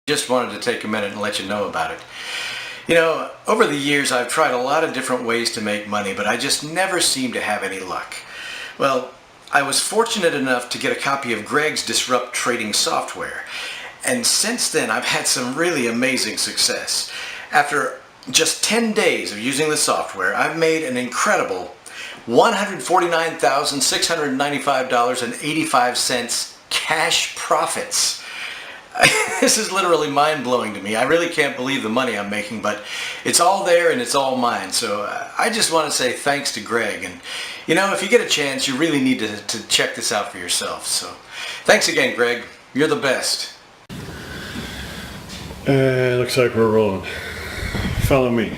Just wanted to take a minute and let you know about it. You know, over the years I've tried a lot of different ways to make money, but I just never seem to have any luck. Well, I was fortunate enough to get a copy of Greg's Disrupt trading software, and since then I've had some really amazing success. After just 10 days of using the software, I've made an incredible $149,695.85 cash profits. This is literally mind-blowing to me. I really can't believe the money I'm making, but it's all there and it's all mine. So I just want to say thanks to Greg. And you know, if you get a chance, you really need to check this out for yourself. So thanks again, Greg. You're the best. Looks like we're rolling. Follow me.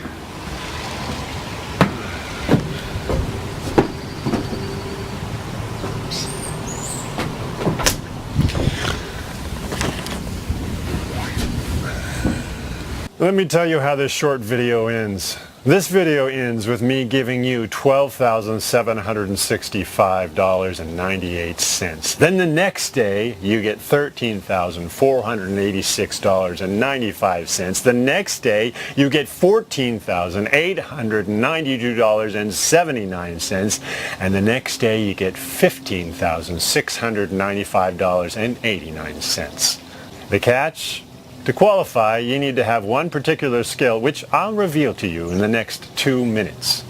Let me tell you how this short video ends. This video ends with me giving you $12,765.98. Then the next day you get $13,486.95. The next day you get $14,892.79. And the next day you get $15,695.89. The catch? To qualify, you need to have one particular skill, which I'll reveal to you in the next 2 minutes.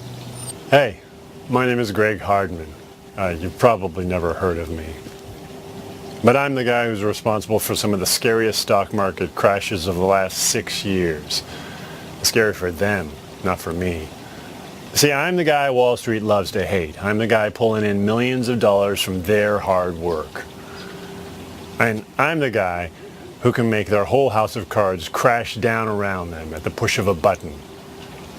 Hey, my name is Greg Hardman. You've probably never heard of me. But I'm the guy who's responsible for some of the scariest stock market crashes of the last 6 years. Scary for them, not for me. See, I'm the guy Wall Street loves to hate. I'm the guy pulling in millions of dollars from their hard work. And I'm the guy who can make their whole house of cards crash down around them at the push of a button.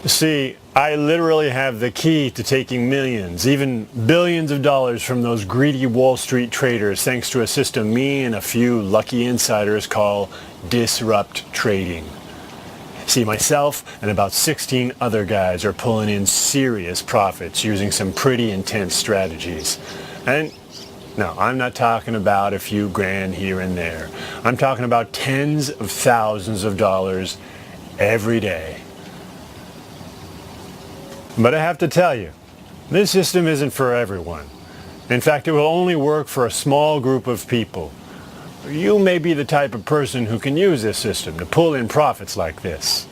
See, I literally have the key to taking millions, even billions of dollars from those greedy Wall Street traders thanks to a system me and a few lucky insiders call disrupt trading. See, myself and about 16 other guys are pulling in serious profits using some pretty intense strategies. And no, I'm not talking about a few grand here and there. I'm talking about tens of thousands of dollars every day. But I have to tell you, this system isn't for everyone. In fact, it will only work for a small group of people. You may be the type of person who can use this system to pull in profits like this.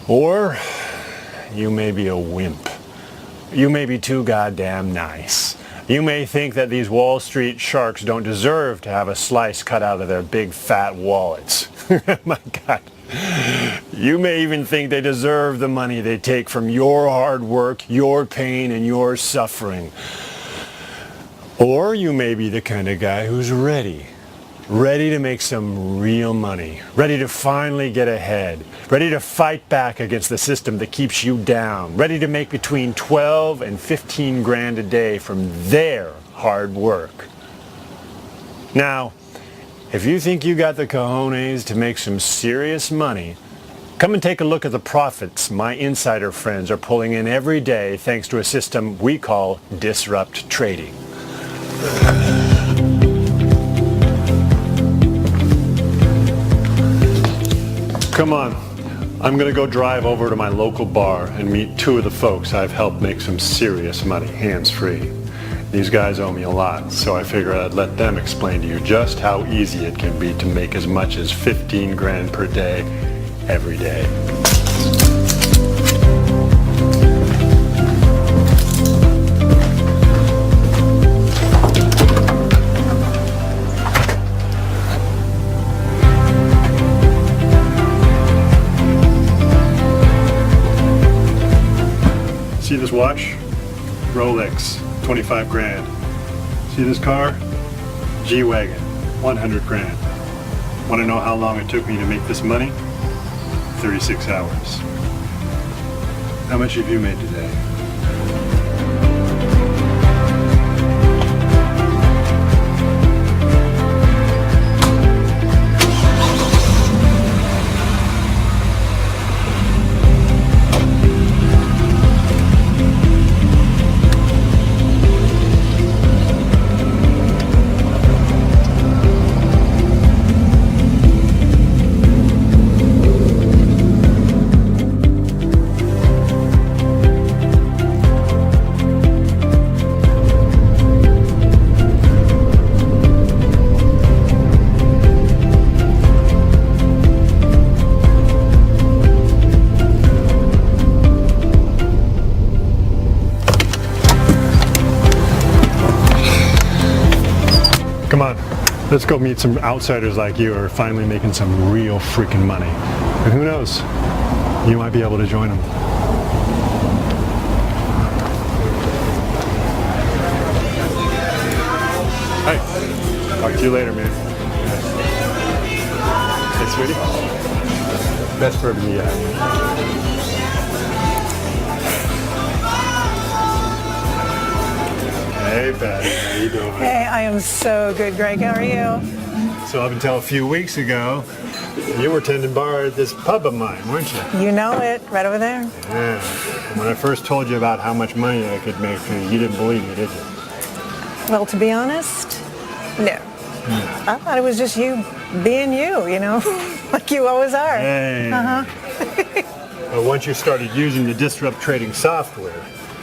Or you may be a wimp. You may be too goddamn nice. You may think that these Wall Street sharks don't deserve to have a slice cut out of their big fat wallets. My God. You may even think they deserve the money they take from your hard work, your pain, and your suffering. Or you may be the kind of guy who's ready to make some real money, ready to finally get ahead, ready to fight back against the system that keeps you down, ready to make between 12 and 15 grand a day from their hard work. Now, if you think you got the cojones to make some serious money, come and take a look at the profits my insider friends are pulling in every day thanks to a system we call disrupt trading. Come on, I'm gonna go drive over to my local bar and meet two of the folks I've helped make some serious money, hands-free. These guys owe me a lot, so I figured I'd let them explain to you just how easy it can be to make as much as 15 grand per day, every day. See this watch? Rolex, 25 grand. See this car? G-Wagon, 100 grand. Want to know how long it took me to make this money? 36 hours. How much have you made today? Let's go meet some outsiders like you who are finally making some real freaking money. And who knows, you might be able to join them. Hey, talk to you later, man. Hey, sweetie. Best bourbon yet. Hey, Patty, how you doing? Hey, I am so good, Greg. How are you? So up until a few weeks ago, you were tending bar at this pub of mine, weren't you? You know it, right over there. Yeah. And when I first told you about how much money I could make, you didn't believe me, did you? Well, to be honest, no. I thought it was just you being you know, like you always are. Hey. Well, once you started using the disrupt trading software,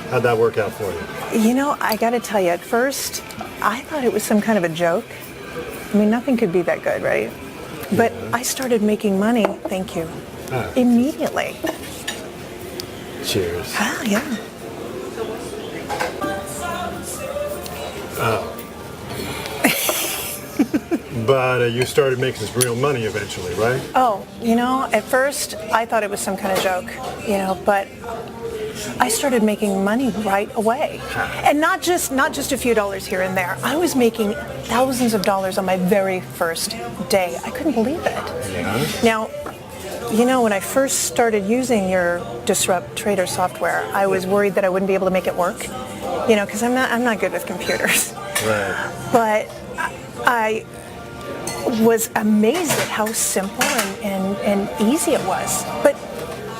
how'd that work out for you? You know, I got to tell you, at first, I thought it was some kind of a joke. I mean, nothing could be that good, right? But I started making money, thank you, immediately. Cheers. Ah, yeah. But you started making some real money eventually, right? Oh, you know, at first, I thought it was some kind of joke, you know, but I started making money right away. And not just a few dollars here and there. I was making thousands of dollars on my very first day. I couldn't believe it. Yeah. Now, you know, when I first started using your Disrupt Trader software, I was worried that I wouldn't be able to make it work, you know, because I'm not good with computers. Right. But I was amazed at how simple and easy it was. But,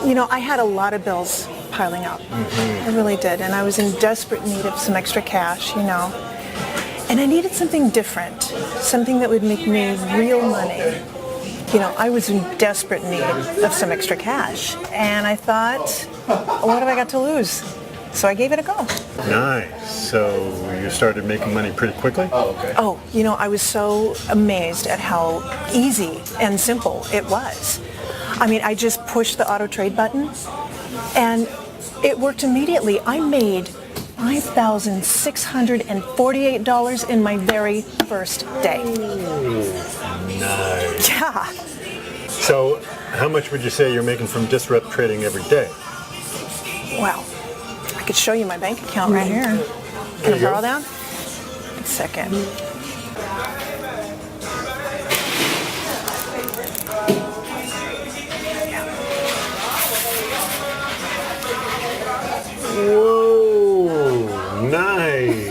you know, I had a lot of bills piling up. I really did. And I was in desperate need of some extra cash, you know. And I needed something different, something that would make me real money. You know, I was in desperate need of some extra cash. And I thought, what have I got to lose? So I gave it a go. Nice. So you started making money pretty quickly? Oh, you know, I was so amazed at how easy and simple it was. I mean, I just pushed the auto trade button and it worked immediately. I made $5,648 in my very first day. Nice. Yeah. So how much would you say you're making from disrupt trading every day? Wow. I could show you my bank account right here. Can I borrow that? A second. Whoa, nice.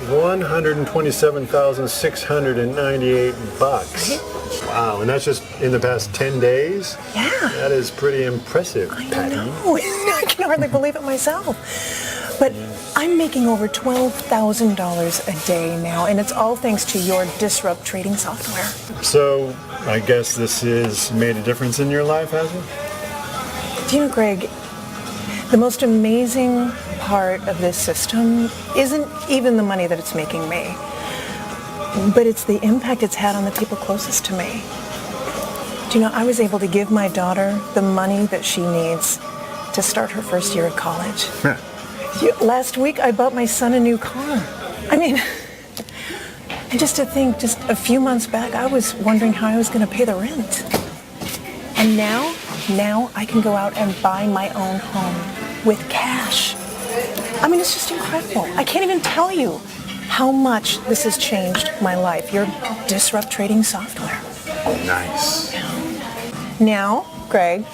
$127,698. Wow, and that's just in the past 10 days? Yeah. That is pretty impressive, Patty. I know. I can hardly believe it myself. But I'm making over $12,000 a day now, and it's all thanks to your Disrupt Trading software. So I guess this has made a difference in your life, has it? Do you know, Greg, the most amazing part of this system isn't even the money that it's making me, but it's the impact it's had on the people closest to me. Do you know, I was able to give my daughter the money that she needs to start her first year at college. Yeah. Last week, I bought my son a new car. I mean, and just to think, just a few months back, I was wondering how I was going to pay the rent. And now I can go out and buy my own home with cash. I mean, it's just incredible. I can't even tell you how much this has changed my life, your Disrupt Trading software. Nice. Now, Greg,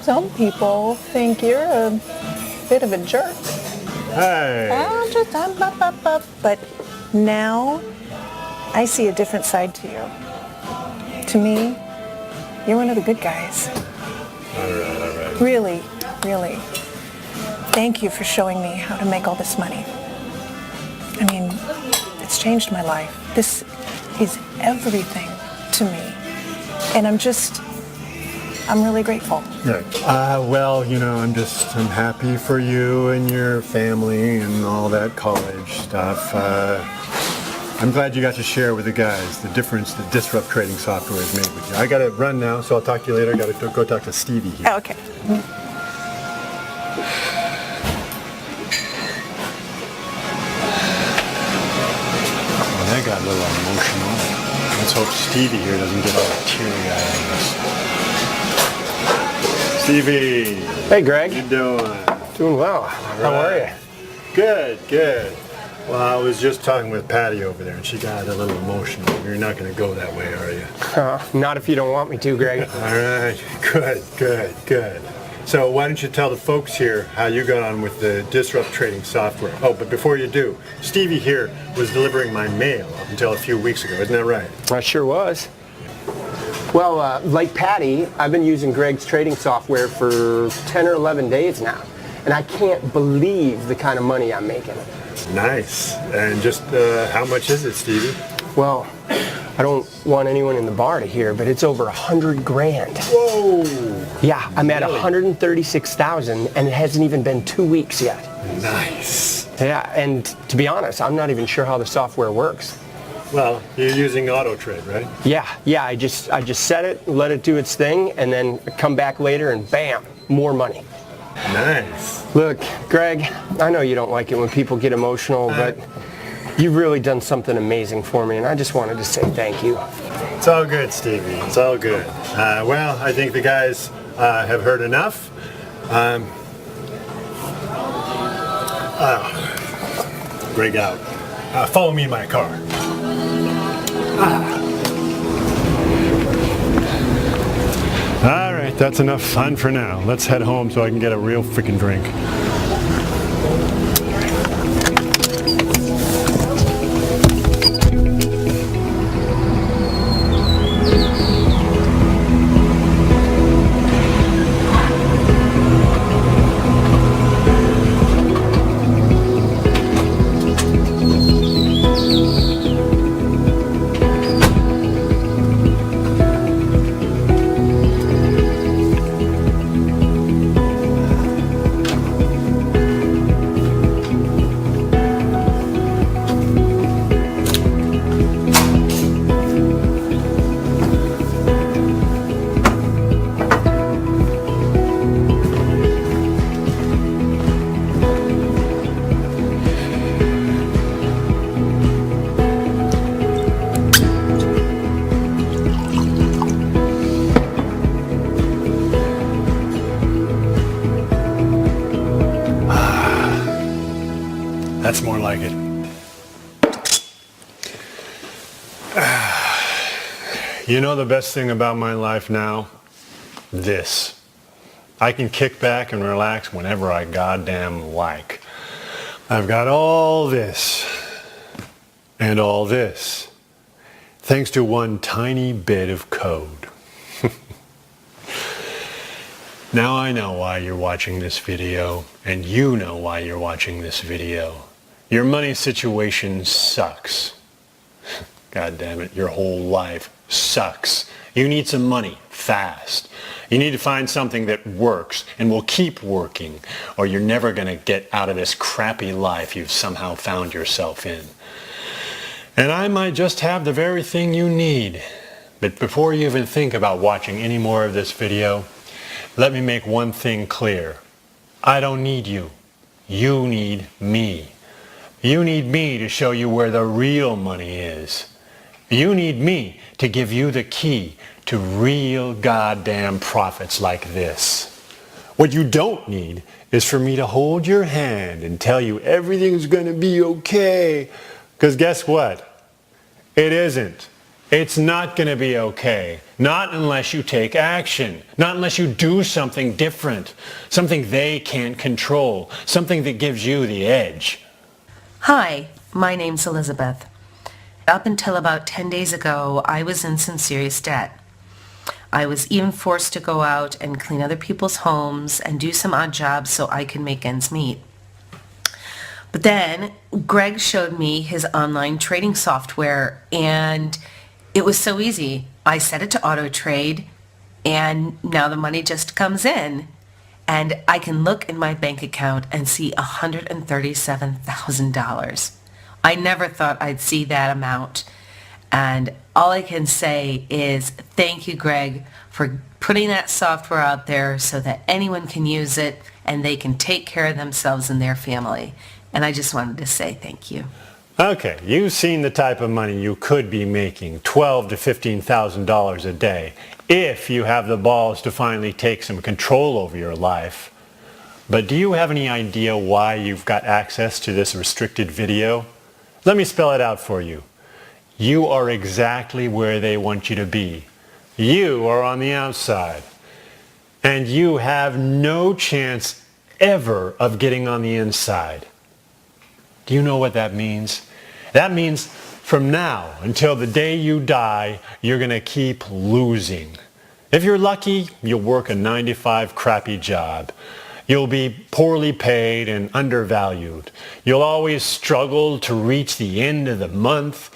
some people think you're a bit of a jerk. Hey. But now I see a different side to you. To me, you're one of the good guys. All right. Really, really. Thank you for showing me how to make all this money. I mean, it's changed my life. This is everything to me. And I'm really grateful. Yeah. Well, you know, I'm happy for you and your family and all that college stuff. I'm glad you got to share with the guys the difference that Disrupt Trading software has made with you. I got to run now, so I'll talk to you later. I got to go talk to Stevie here. Okay. That got a little emotional. Let's hope Stevie here doesn't get all teary-eyed on us. Stevie! Hey, Greg. How you doing? Doing well. How are you? Good, good. Well, I was just talking with Patty over there, and she got a little emotional. You're not going to go that way, are you? Not if you don't want me to, Greg. All right. Good, good, good. So why don't you tell the folks here how you got on with the Disrupt trading software? Oh, but before you do, Stevie here was delivering my mail up until a few weeks ago. Isn't that right? I sure was. Well, like Patty, I've been using Greg's trading software for 10 or 11 days now, and I can't believe the kind of money I'm making. Nice. And just how much is it, Stevie? Well, I don't want anyone in the bar to hear, but it's over 100 grand. Whoa! Yeah, I'm at 136,000, and it hasn't even been 2 weeks yet. Nice. Yeah, and to be honest, I'm not even sure how the software works. Well, you're using auto trade, right? Yeah, I just set it, let it do its thing, and then come back later and bam, more money. Nice. Look, Greg, I know you don't like it when people get emotional, but you've really done something amazing for me, and I just wanted to say thank you. It's all good, Stevie. It's all good. Well, I think the guys have heard enough. Greg out. Follow me in my car. All right, that's enough fun for now. Let's head home so I can get a real freaking drink. That's more like it. You know the best thing about my life now? This. I can kick back and relax whenever I goddamn like. I've got all this and all this thanks to one tiny bit of code. Now I know why you're watching this video, and you know why you're watching this video. Your money situation sucks. God damn it, your whole life sucks. You need some money fast. You need to find something that works and will keep working, or you're never going to get out of this crappy life you've somehow found yourself in. And I might just have the very thing you need. But before you even think about watching any more of this video, let me make one thing clear. I don't need you. You need me. You need me to show you where the real money is. You need me to give you the key to real goddamn profits like this. What you don't need is for me to hold your hand and tell you everything's going to be okay. Because guess what? It isn't. It's not going to be okay. Not unless you take action. Not unless you do something different. Something they can't control. Something that gives you the edge. Hi, my name's Elizabeth. Up until about 10 days ago, I was in some serious debt. I was even forced to go out and clean other people's homes and do some odd jobs so I could make ends meet. But then Greg showed me his online trading software, and it was so easy. I set it to auto trade, and now the money just comes in. And I can look in my bank account and see $137,000. I never thought I'd see that amount. And all I can say is thank you, Greg, for putting that software out there so that anyone can use it and they can take care of themselves and their family. And I just wanted to say thank you. Okay, you've seen the type of money you could be making, $12,000 to $15,000 a day, if you have the balls to finally take some control over your life. But do you have any idea why you've got access to this restricted video? Let me spell it out for you. You are exactly where they want you to be. You are on the outside. And you have no chance ever of getting on the inside. Do you know what that means? That means from now until the day you die, you're going to keep losing. If you're lucky, you'll work a 9-to-5 crappy job. You'll be poorly paid and undervalued. You'll always struggle to reach the end of the month.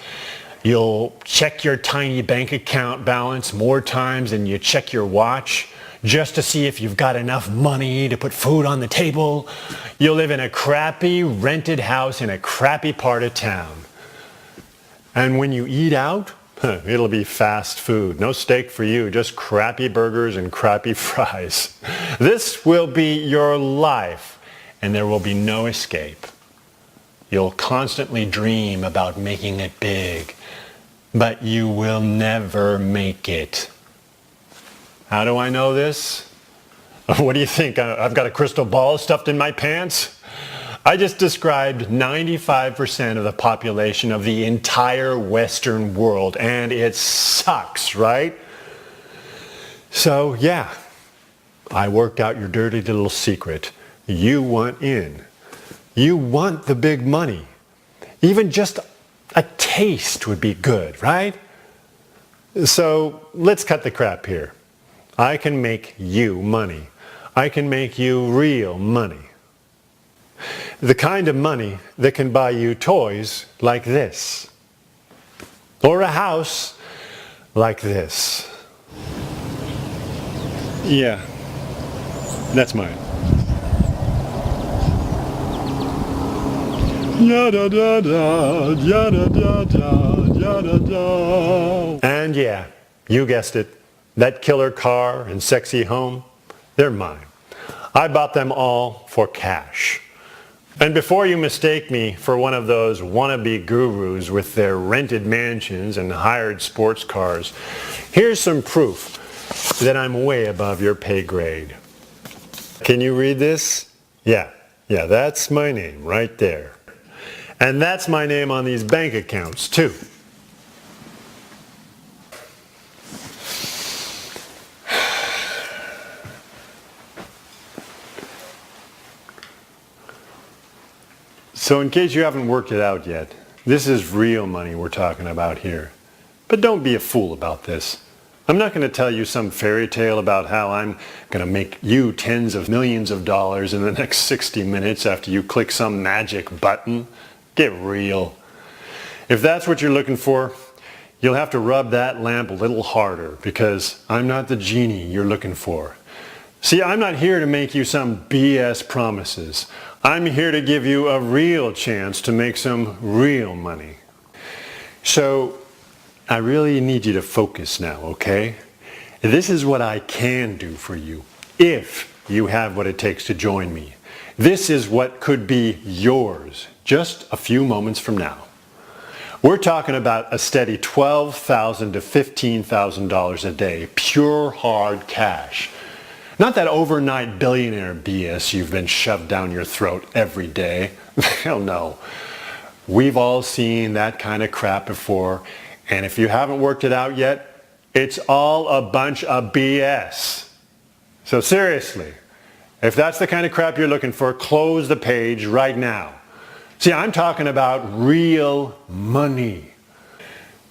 You'll check your tiny bank account balance more times than you check your watch, just to see if you've got enough money to put food on the table. You'll live in a crappy rented house in a crappy part of town. And when you eat out, it'll be fast food. No steak for you, just crappy burgers and crappy fries. This will be your life, and there will be no escape. You'll constantly dream about making it big, but you will never make it. How do I know this? What do you think? I've got a crystal ball stuffed in my pants? I just described 95% of the population of the entire Western world, and it sucks, right? So yeah, I worked out your dirty little secret. You want in. You want the big money. Even just a taste would be good, right? So let's cut the crap here. I can make you money. I can make you real money. The kind of money that can buy you toys like this. Or a house like this. Yeah, that's mine. Ya-da-da-da, ya-da-da-da, ya-da-da. And yeah, you guessed it. That killer car and sexy home, they're mine. I bought them all for cash. And before you mistake me for one of those wannabe gurus with their rented mansions and hired sports cars, here's some proof that I'm way above your pay grade. Can you read this? Yeah, that's my name right there. And that's my name on these bank accounts too. So in case you haven't worked it out yet, this is real money we're talking about here. But don't be a fool about this. I'm not going to tell you some fairy tale about how I'm going to make you tens of millions of dollars in the next 60 minutes after you click some magic button. Get real. If that's what you're looking for, you'll have to rub that lamp a little harder, because I'm not the genie you're looking for. See, I'm not here to make you some BS promises. I'm here to give you a real chance to make some real money. So, I really need you to focus now, okay? This is what I can do for you, if you have what it takes to join me. This is what could be yours just a few moments from now. We're talking about a steady $12,000 to $15,000 a day, pure hard cash. Not that overnight billionaire BS you've been shoved down your throat every day. Hell no. We've all seen that kind of crap before, and if you haven't worked it out yet, it's all a bunch of BS. So seriously, if that's the kind of crap you're looking for, close the page right now. See, I'm talking about real money.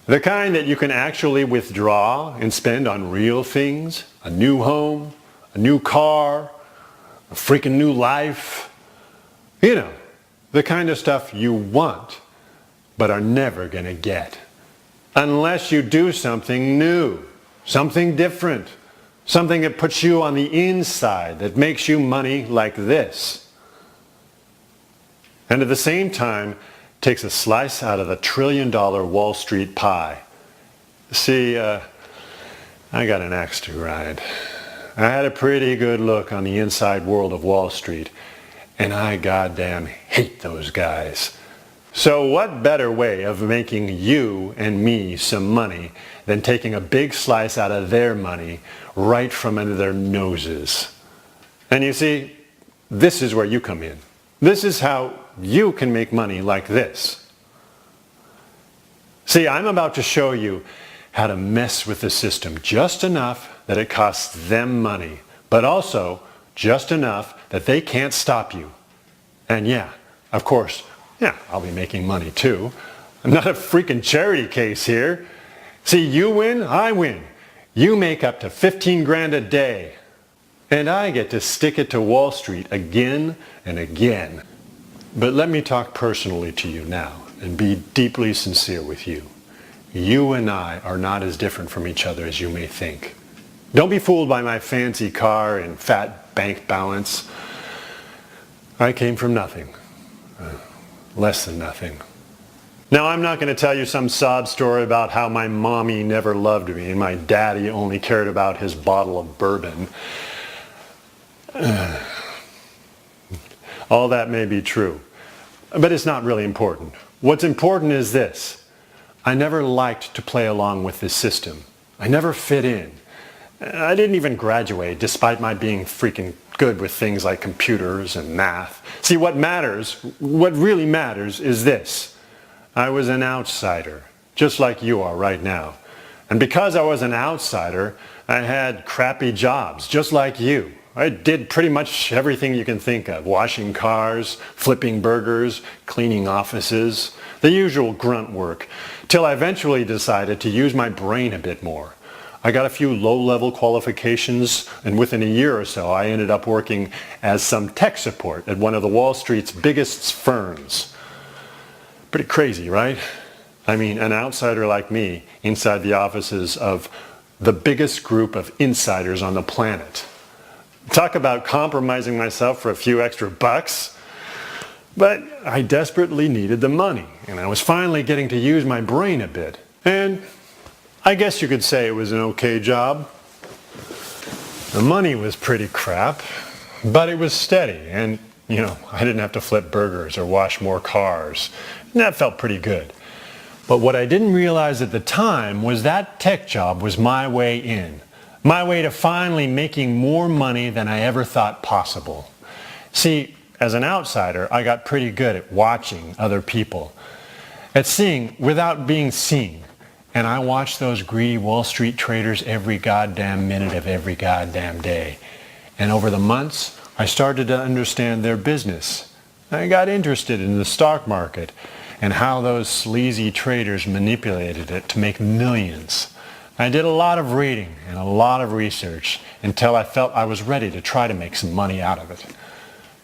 The kind that you can actually withdraw and spend on real things, a new home, a new car, a freaking new life. You know, the kind of stuff you want, but are never going to get. Unless you do something new, something different, something that puts you on the inside, that makes you money like this. And at the same time, takes a slice out of the $1 trillion Wall Street pie. See, I got an axe to grind. I had a pretty good look on the inside world of Wall Street, and I goddamn hate those guys. So what better way of making you and me some money than taking a big slice out of their money right from under their noses? And you see, this is where you come in. This is how you can make money like this. See, I'm about to show you how to mess with the system just enough that it costs them money, but also just enough that they can't stop you. And yeah, of course, I'll be making money too. I'm not a freaking charity case here. See, you win, I win. You make up to 15 grand a day. And I get to stick it to Wall Street again and again. But let me talk personally to you now and be deeply sincere with you. You and I are not as different from each other as you may think. Don't be fooled by my fancy car and fat bank balance. I came from nothing. Less than nothing. Now, I'm not going to tell you some sob story about how my mommy never loved me and my daddy only cared about his bottle of bourbon. All that may be true, but it's not really important. What's important is this. I never liked to play along with this system. I never fit in. I didn't even graduate, despite my being freaking good with things like computers and math. See, what really matters is this. I was an outsider, just like you are right now. And because I was an outsider, I had crappy jobs, just like you. I did pretty much everything you can think of. Washing cars, flipping burgers, cleaning offices, the usual grunt work, till I eventually decided to use my brain a bit more. I got a few low-level qualifications, and within a year or so, I ended up working as some tech support at one of the Wall Street's biggest firms. Pretty crazy, right? I mean, an outsider like me inside the offices of the biggest group of insiders on the planet. Talk about compromising myself for a few extra bucks. But I desperately needed the money, and I was finally getting to use my brain a bit. And I guess you could say it was an okay job. The money was pretty crap, but it was steady, and I didn't have to flip burgers or wash more cars. And that felt pretty good. But what I didn't realize at the time was that tech job was my way in. My way to finally making more money than I ever thought possible. See, as an outsider, I got pretty good at watching other people, at seeing without being seen. And I watched those greedy Wall Street traders every goddamn minute of every goddamn day. And over the months, I started to understand their business. I got interested in the stock market and how those sleazy traders manipulated it to make millions. I did a lot of reading and a lot of research until I felt I was ready to try to make some money out of it.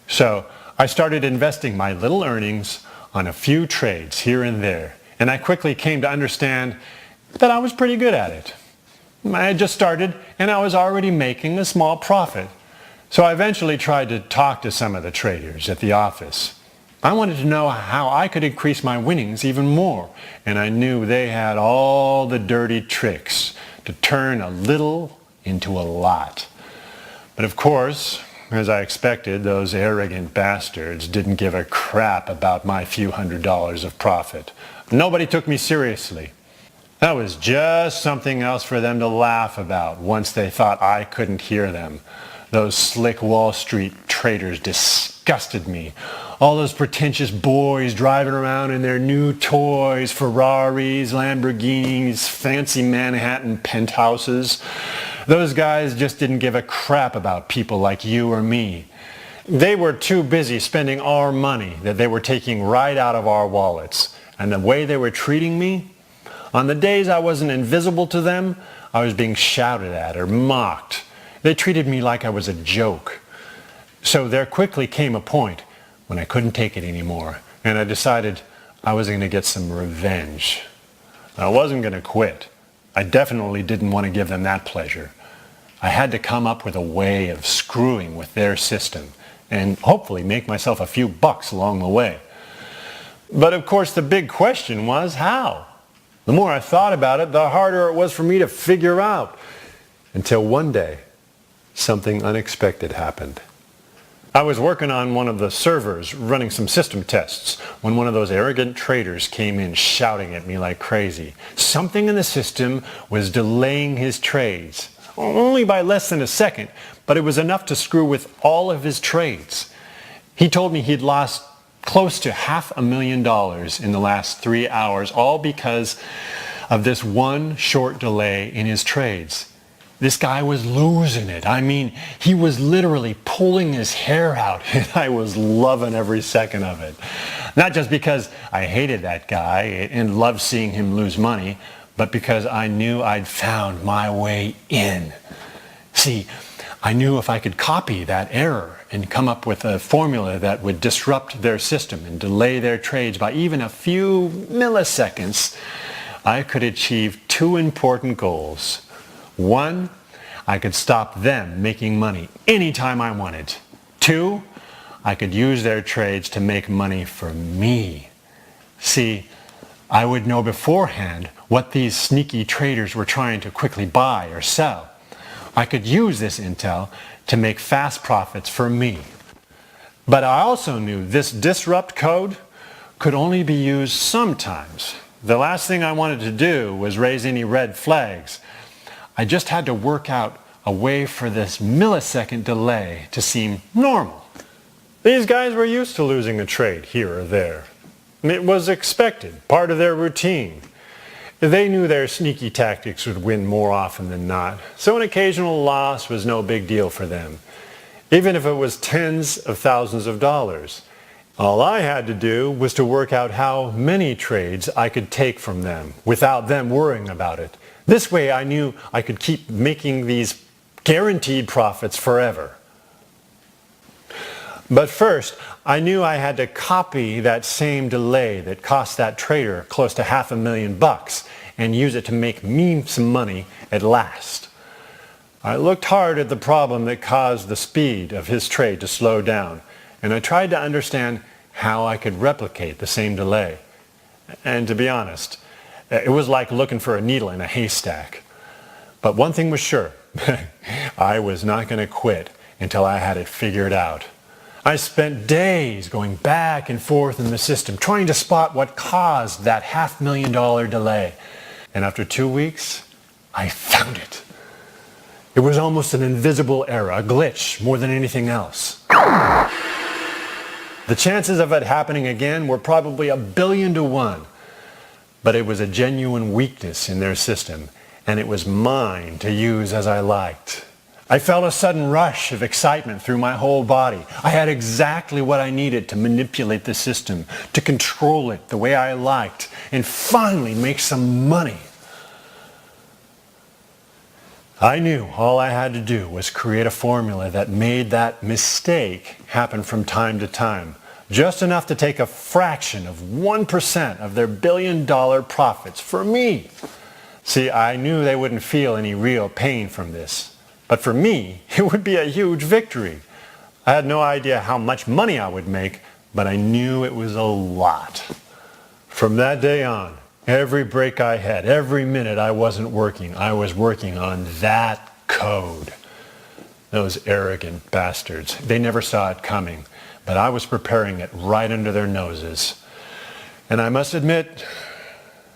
So I started investing my little earnings on a few trades here and there, and I quickly came to understand that I was pretty good at it. I had just started and I was already making a small profit. So I eventually tried to talk to some of the traders at the office. I wanted to know how I could increase my winnings even more, and I knew they had all the dirty tricks to turn a little into a lot. But of course, as I expected, those arrogant bastards didn't give a crap about my few $100s of profit. Nobody took me seriously. That was just something else for them to laugh about once they thought I couldn't hear them. Those slick Wall Street traders disgusted me. All those pretentious boys driving around in their new toys, Ferraris, Lamborghinis, fancy Manhattan penthouses. Those guys just didn't give a crap about people like you or me. They were too busy spending our money that they were taking right out of our wallets. And the way they were treating me, on the days I wasn't invisible to them, I was being shouted at or mocked. They treated me like I was a joke. So there quickly came a point when I couldn't take it anymore, and I decided I was going to get some revenge. I wasn't going to quit. I definitely didn't want to give them that pleasure. I had to come up with a way of screwing with their system and hopefully make myself a few bucks along the way. But of course the big question was how? The more I thought about it, the harder it was for me to figure out. Until one day, something unexpected happened. I was working on one of the servers running some system tests when one of those arrogant traders came in shouting at me like crazy. Something in the system was delaying his trades. Only by less than a second, but it was enough to screw with all of his trades. He told me he'd lost close to $500,000 in the last 3 hours, all because of this one short delay in his trades. This guy was losing it. I mean, he was literally pulling his hair out, and I was loving every second of it. Not just because I hated that guy and loved seeing him lose money, but because I knew I'd found my way in. See, I knew if I could copy that error and come up with a formula that would disrupt their system and delay their trades by even a few milliseconds, I could achieve two important goals. One, I could stop them making money anytime I wanted. Two, I could use their trades to make money for me. See, I would know beforehand what these sneaky traders were trying to quickly buy or sell. I could use this intel to make fast profits for me. But I also knew this disrupt code could only be used sometimes. The last thing I wanted to do was raise any red flags. I just had to work out a way for this millisecond delay to seem normal. These guys were used to losing a trade here or there. It was expected, part of their routine. They knew their sneaky tactics would win more often than not, so an occasional loss was no big deal for them, even if it was tens of thousands of dollars. All I had to do was to work out how many trades I could take from them without them worrying about it. This way I knew I could keep making these guaranteed profits forever. But first, I knew I had to copy that same delay that cost that trader close to $500,000 and use it to make me some money at last. I looked hard at the problem that caused the speed of his trade to slow down, and I tried to understand how I could replicate the same delay. And to be honest, it was like looking for a needle in a haystack. But one thing was sure, I was not going to quit until I had it figured out. I spent days going back and forth in the system trying to spot what caused that $500,000 delay. And after 2 weeks, I found it. It was almost an invisible error, a glitch more than anything else. The chances of it happening again were probably 1,000,000,000 to 1. But it was a genuine weakness in their system, and it was mine to use as I liked. I felt a sudden rush of excitement through my whole body. I had exactly what I needed to manipulate the system, to control it the way I liked, and finally make some money. I knew all I had to do was create a formula that made that mistake happen from time to time, just enough to take a fraction of 1% of their $1,000,000,000 profits for me. See, I knew they wouldn't feel any real pain from this. But for me, it would be a huge victory. I had no idea how much money I would make, but I knew it was a lot. From that day on, every break I had, every minute I wasn't working, I was working on that code. Those arrogant bastards, they never saw it coming, but I was preparing it right under their noses. And I must admit,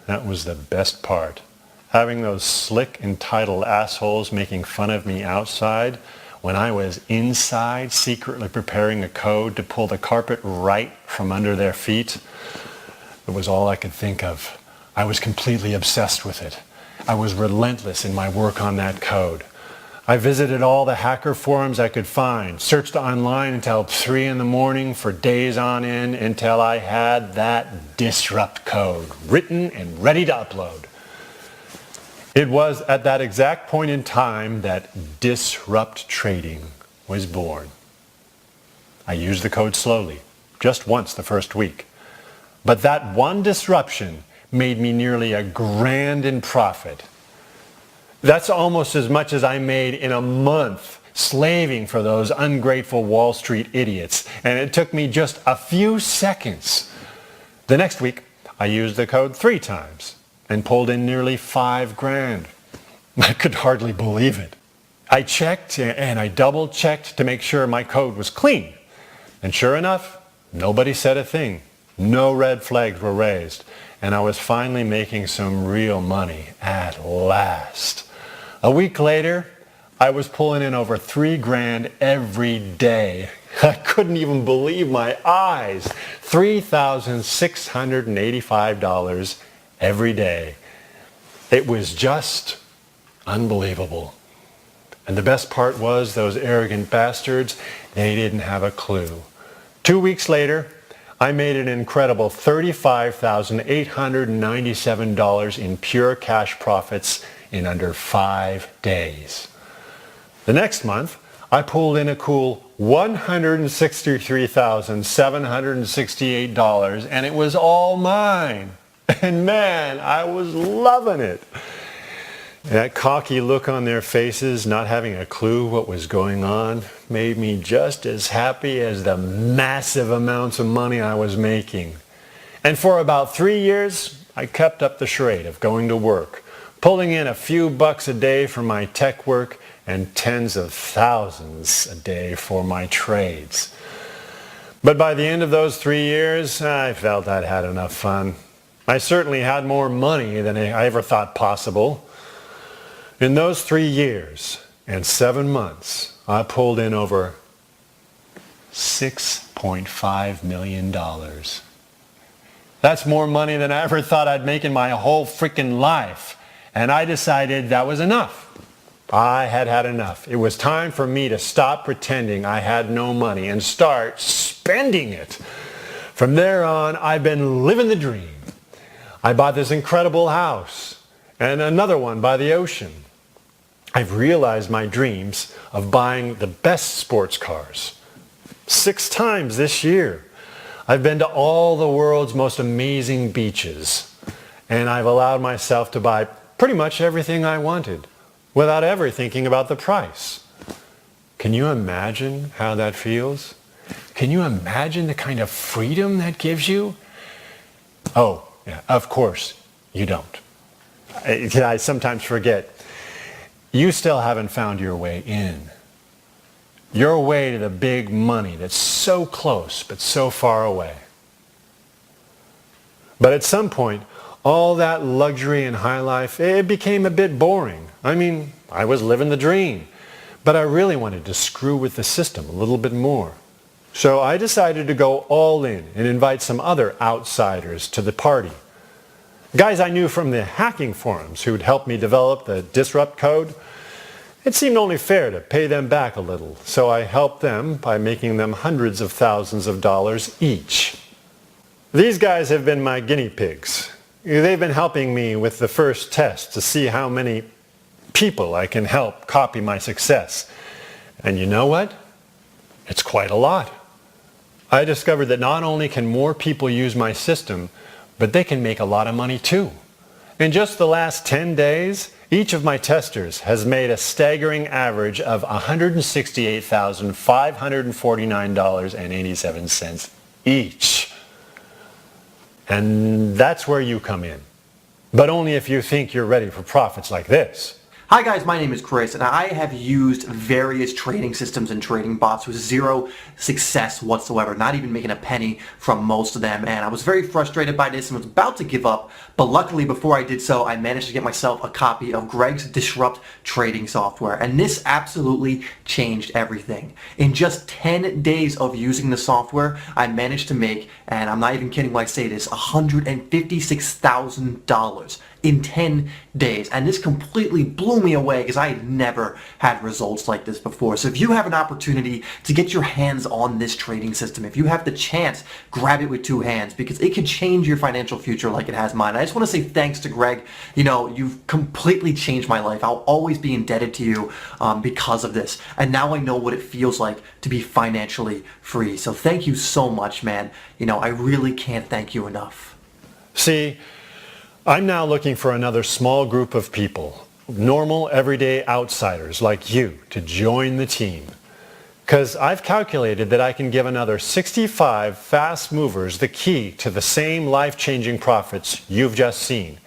that was the best part. Having those slick, entitled assholes making fun of me outside when I was inside secretly preparing a code to pull the carpet right from under their feet. It was all I could think of. I was completely obsessed with it. I was relentless in my work on that code. I visited all the hacker forums I could find, searched online until 3 in the morning for days on end until I had that disrupt code written and ready to upload. It was at that exact point in time that disrupt trading was born. I used the code slowly, just once the first week. But that one disruption made me nearly $1,000,000 in profit. That's almost as much as I made in a month slaving for those ungrateful Wall Street idiots, and it took me just a few seconds. The next week, I used the code 3 times. And pulled in nearly $5,000. I could hardly believe it. I checked and I double checked to make sure my code was clean. And sure enough, nobody said a thing. No red flags were raised. And I was finally making some real money at last. A week later, I was pulling in over $3,000 every day. I couldn't even believe my eyes. $3,685 every day. It was just unbelievable. And the best part was those arrogant bastards, they didn't have a clue. 2 weeks later, I made an incredible $35,897 in pure cash profits in under 5 days. The next month, I pulled in a cool $163,768, and it was all mine. And man, I was loving it. That cocky look on their faces, not having a clue what was going on, made me just as happy as the massive amounts of money I was making. And for about 3 years, I kept up the charade of going to work, pulling in a few bucks a day for my tech work and tens of thousands a day for my trades. But by the end of those 3 years, I felt I'd had enough fun. I certainly had more money than I ever thought possible. In those 3 years and 7 months, I pulled in over $6.5 million. That's more money than I ever thought I'd make in my whole freaking life. And I decided that was enough. I had had enough. It was time for me to stop pretending I had no money and start spending it. From there on, I've been living the dream. I bought this incredible house and another one by the ocean. I've realized my dreams of buying the best sports cars 6 times this year. I've been to all the world's most amazing beaches, and I've allowed myself to buy pretty much everything I wanted without ever thinking about the price. Can you imagine how that feels? Can you imagine the kind of freedom that gives you? Oh, yeah, of course you don't. I sometimes forget. You still haven't found your way in. Your way to the big money that's so close but so far away. But at some point, all that luxury and high life, it became a bit boring. I mean, I was living the dream, but I really wanted to screw with the system a little bit more. So I decided to go all in and invite some other outsiders to the party. Guys I knew from the hacking forums who'd helped me develop the disrupt code. It seemed only fair to pay them back a little, so I helped them by making them hundreds of thousands of dollars each. These guys have been my guinea pigs. They've been helping me with the first test to see how many people I can help copy my success. And you know what? It's quite a lot. I discovered that not only can more people use my system, but they can make a lot of money too. In just the last 10 days, each of my testers has made a staggering average of $168,549.87 each. And that's where you come in. But only if you think you're ready for profits like this. Hi guys, my name is Chris, and I have used various trading systems and trading bots with zero success whatsoever, not even making a penny from most of them, and I was very frustrated by this and was about to give up, but luckily before I did so, I managed to get myself a copy of Greg's Disrupt trading software, and this absolutely changed everything. In just 10 days of using the software, I managed to make, and I'm not even kidding when I say this, $156,000 in 10 days, and this completely blew me away because I had never had results like this before. So if you have an opportunity to get your hands on this trading system, if you have the chance, grab it with 2 hands because it could change your financial future like it has mine. I just want to say thanks to Greg. You know, you've completely changed my life. I'll always be indebted to you because of this, and now I know what it feels like to be financially free. So thank you so much, man. You know, I really can't thank you enough. See, I'm now looking for another small group of people, normal, everyday outsiders like you, to join the team. Because I've calculated that I can give another 65 fast movers the key to the same life-changing profits you've just seen.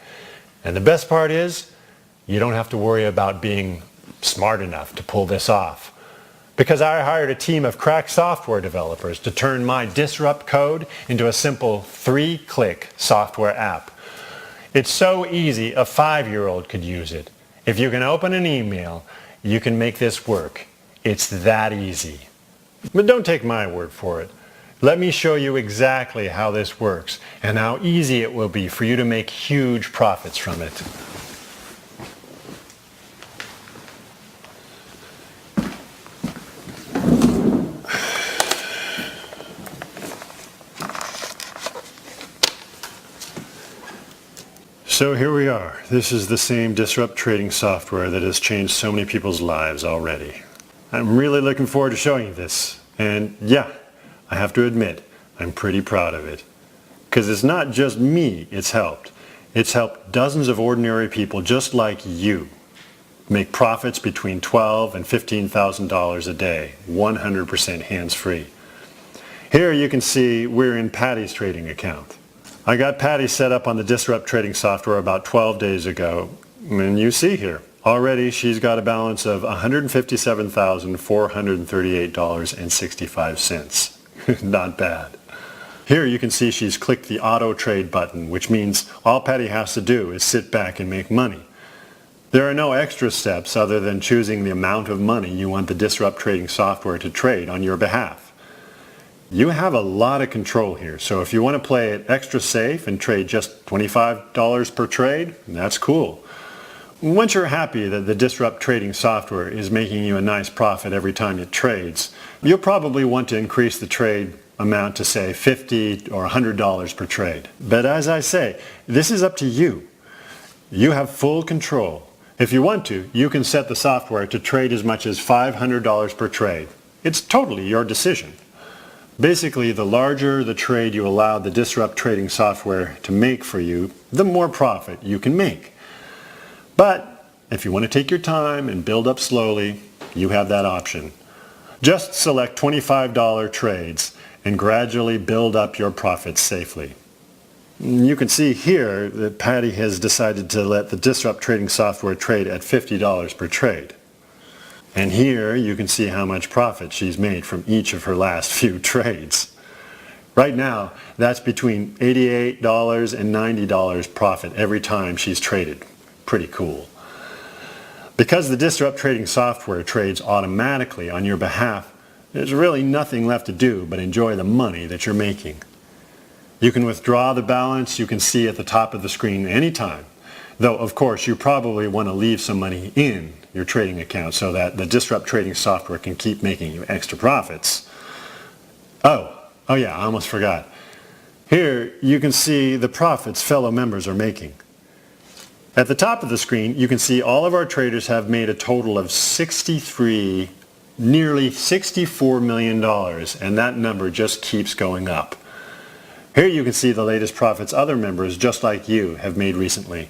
And the best part is, you don't have to worry about being smart enough to pull this off. Because I hired a team of crack software developers to turn my Disrupt code into a simple 3-click software app. It's so easy a 5-year-old could use it. If you can open an email, you can make this work. It's that easy. But don't take my word for it. Let me show you exactly how this works and how easy it will be for you to make huge profits from it. So here we are. This is the same Disrupt trading software that has changed so many people's lives already. I'm really looking forward to showing you this. And yeah, I have to admit, I'm pretty proud of it. Because it's not just me it's helped. It's helped dozens of ordinary people just like you make profits between $12,000 and $15,000 a day, 100% hands-free. Here you can see we're in Patty's trading account. I got Patty set up on the Disrupt trading software about 12 days ago, and you see here, already she's got a balance of $157,438.65. Not bad. Here you can see she's clicked the auto trade button, which means all Patty has to do is sit back and make money. There are no extra steps other than choosing the amount of money you want the Disrupt trading software to trade on your behalf. You have a lot of control here, so if you want to play it extra safe and trade just $25 per trade, that's cool. Once you're happy that the Disrupt trading software is making you a nice profit every time it trades, you'll probably want to increase the trade amount to say $50 or $100 per trade. But as I say, this is up to you. You have full control. If you want to, you can set the software to trade as much as $500 per trade. It's totally your decision. Basically, the larger the trade you allow the Disrupt trading software to make for you, the more profit you can make. But if you want to take your time and build up slowly, you have that option. Just select $25 trades and gradually build up your profits safely. You can see here that Patty has decided to let the Disrupt trading software trade at $50 per trade. And here you can see how much profit she's made from each of her last few trades. Right now, that's between $88 and $90 profit every time she's traded. Pretty cool. Because the Disrupt trading software trades automatically on your behalf, there's really nothing left to do but enjoy the money that you're making. You can withdraw the balance you can see at the top of the screen anytime. Though, of course, you probably want to leave some money in your trading account so that the Disrupt trading software can keep making you extra profits. Oh yeah, I almost forgot. Here you can see the profits fellow members are making. At the top of the screen, you can see all of our traders have made a total of nearly $64 million, and that number just keeps going up. Here you can see the latest profits other members just like you have made recently.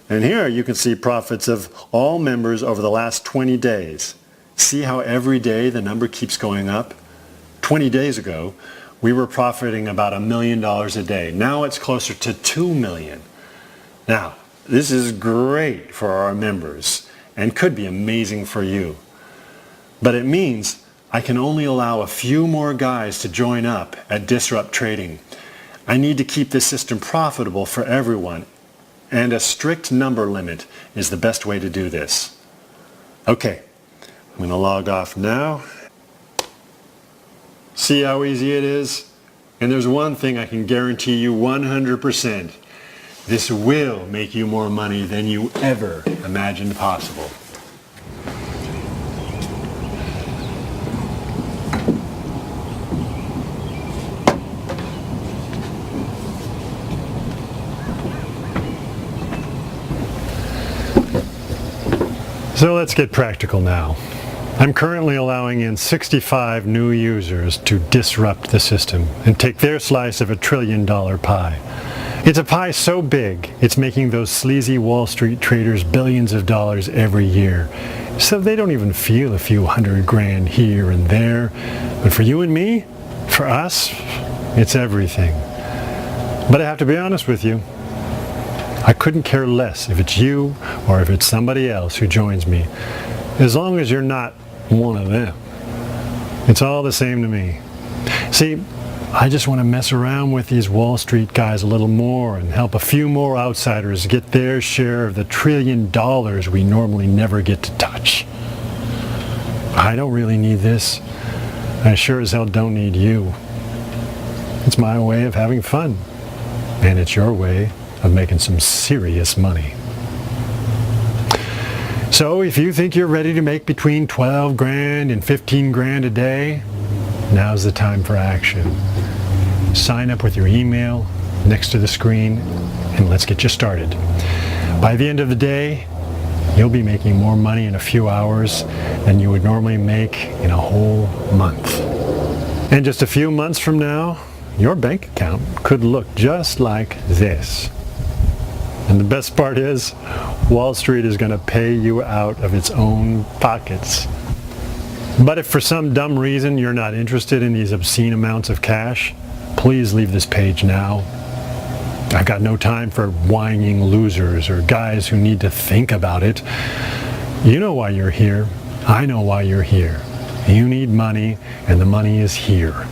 And here you can see profits of all members over the last 20 days. See how every day the number keeps going up? 20 days ago, we were profiting about $1 million a day. Now it's closer to $2 million. Now, this is great for our members and could be amazing for you. But it means I can only allow a few more guys to join up at Disrupt Trading. I need to keep this system profitable for everyone. And a strict number limit is the best way to do this. Okay, I'm going to log off now. See how easy it is? And there's one thing I can guarantee you 100%. This will make you more money than you ever imagined possible. So let's get practical now. I'm currently allowing in 65 new users to disrupt the system and take their slice of $1 trillion pie. It's a pie so big, it's making those sleazy Wall Street traders billions of dollars every year. So they don't even feel a few $100,000 here and there. But for you and me, for us, it's everything. But I have to be honest with you. I couldn't care less if it's you or if it's somebody else who joins me, as long as you're not one of them. It's all the same to me. See, I just want to mess around with these Wall Street guys a little more and help a few more outsiders get their share of the $1 trillion we normally never get to touch. I don't really need this. I sure as hell don't need you. It's my way of having fun. And it's your way of making some serious money. So if you think you're ready to make between 12 grand and 15 grand a day, now's the time for action. Sign up with your email next to the screen and let's get you started. By the end of the day, you'll be making more money in a few hours than you would normally make in a whole month. And just a few months from now, your bank account could look just like this. And the best part is, Wall Street is going to pay you out of its own pockets. But if for some dumb reason you're not interested in these obscene amounts of cash, please leave this page now. I've got no time for whining losers or guys who need to think about it. You know why you're here. I know why you're here. You need money, and the money is here.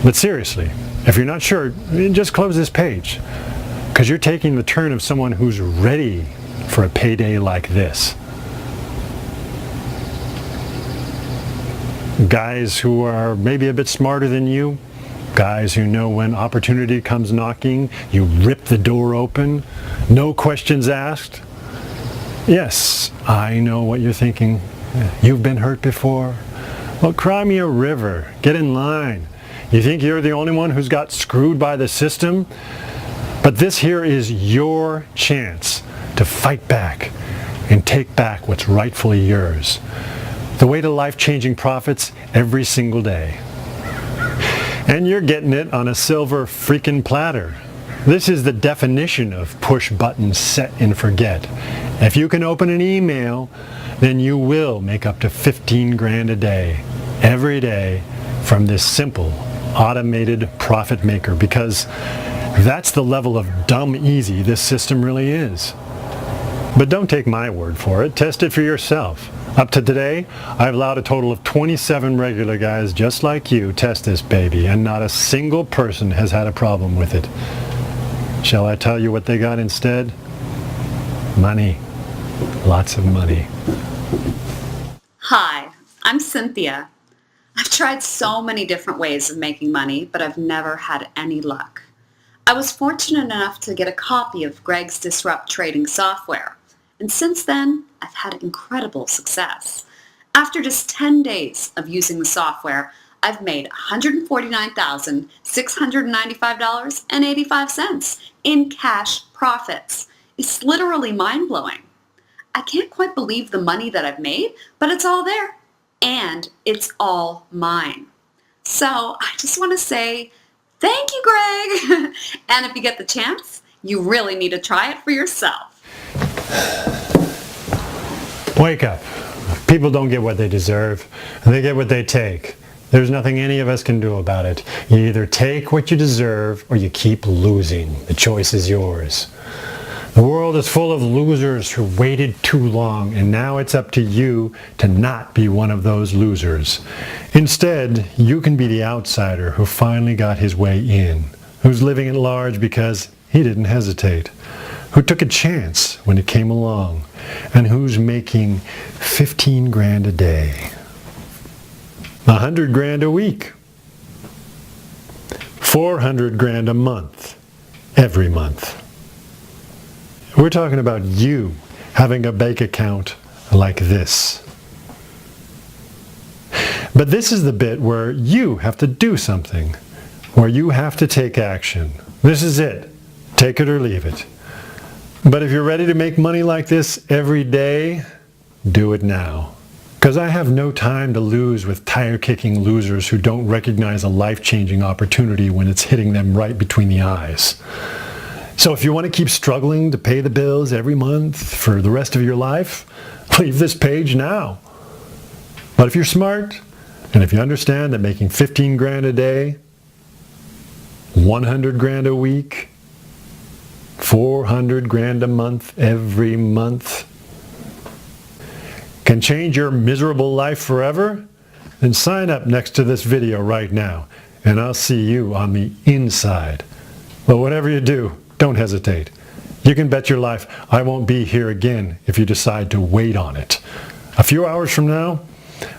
But seriously, if you're not sure, just close this page, because you're taking the turn of someone who's ready for a payday like this. Guys who are maybe a bit smarter than you, guys who know when opportunity comes knocking, you rip the door open, no questions asked. Yes, I know what you're thinking. You've been hurt before. Well, cry me a river. Get in line. You think you're the only one who's got screwed by the system? But this here is your chance to fight back and take back what's rightfully yours. The way to life-changing profits every single day. And you're getting it on a silver freaking platter. This is the definition of push button set and forget. If you can open an email, then you will make up to 15 grand a day, every day, from this simple automated profit maker, because that's the level of dumb easy this system really is. But don't take my word for it. Test it for yourself. Up to today, I've allowed a total of 27 regular guys just like you test this baby, and not a single person has had a problem with it. Shall I tell you what they got instead? Money. Lots of money. Hi, I'm Cynthia. I've tried so many different ways of making money, but I've never had any luck. I was fortunate enough to get a copy of Greg's Disrupt trading software, and since then, I've had incredible success. After just 10 days of using the software, I've made $149,695.85 in cash profits. It's literally mind-blowing. I can't quite believe the money that I've made, but it's all there, and it's all mine. So I just want to say thank you, Greg. And if you get the chance, you really need to try it for yourself. Wake up. People don't get what they deserve, and they get what they take. There's nothing any of us can do about it. You either take what you deserve or you keep losing. The choice is yours. The world is full of losers who waited too long, and now it's up to you to not be one of those losers. Instead, you can be the outsider who finally got his way in, who's living at large because he didn't hesitate, who took a chance when it came along, and who's making 15 grand a day, 100 grand a week, 400 grand a month, every month. We're talking about you having a bank account like this. But this is the bit where you have to do something, where you have to take action. This is it. Take it or leave it. But if you're ready to make money like this every day, do it now. Because I have no time to lose with tire-kicking losers who don't recognize a life-changing opportunity when it's hitting them right between the eyes. So if you want to keep struggling to pay the bills every month for the rest of your life, leave this page now. But if you're smart, and if you understand that making 15 grand a day, 100 grand a week, 400 grand a month every month can change your miserable life forever, then sign up next to this video right now, and I'll see you on the inside. But whatever you do, don't hesitate. You can bet your life I won't be here again if you decide to wait on it. A few hours from now,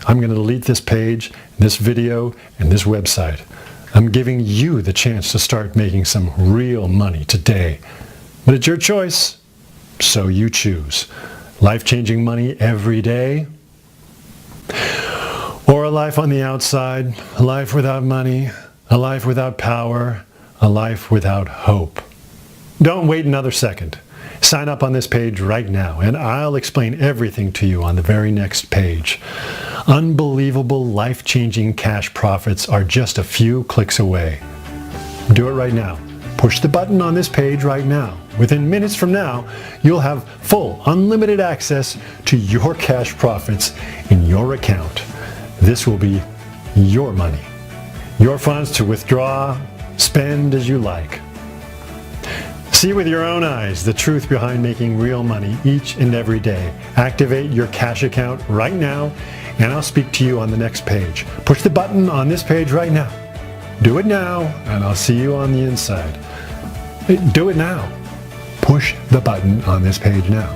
I'm going to delete this page, this video, and this website. I'm giving you the chance to start making some real money today. But it's your choice, so you choose. Life-changing money every day, or a life on the outside, a life without money, a life without power, a life without hope. Don't wait another second. Sign up on this page right now, and I'll explain everything to you on the very next page. Unbelievable, life-changing cash profits are just a few clicks away. Do it right now. Push the button on this page right now. Within minutes from now, you'll have full, unlimited access to your cash profits in your account. This will be your money, your funds to withdraw, spend as you like. See with your own eyes the truth behind making real money each and every day. Activate your cash account right now, and I'll speak to you on the next page. Push the button on this page right now. Do it now, and I'll see you on the inside. Do it now. Push the button on this page now.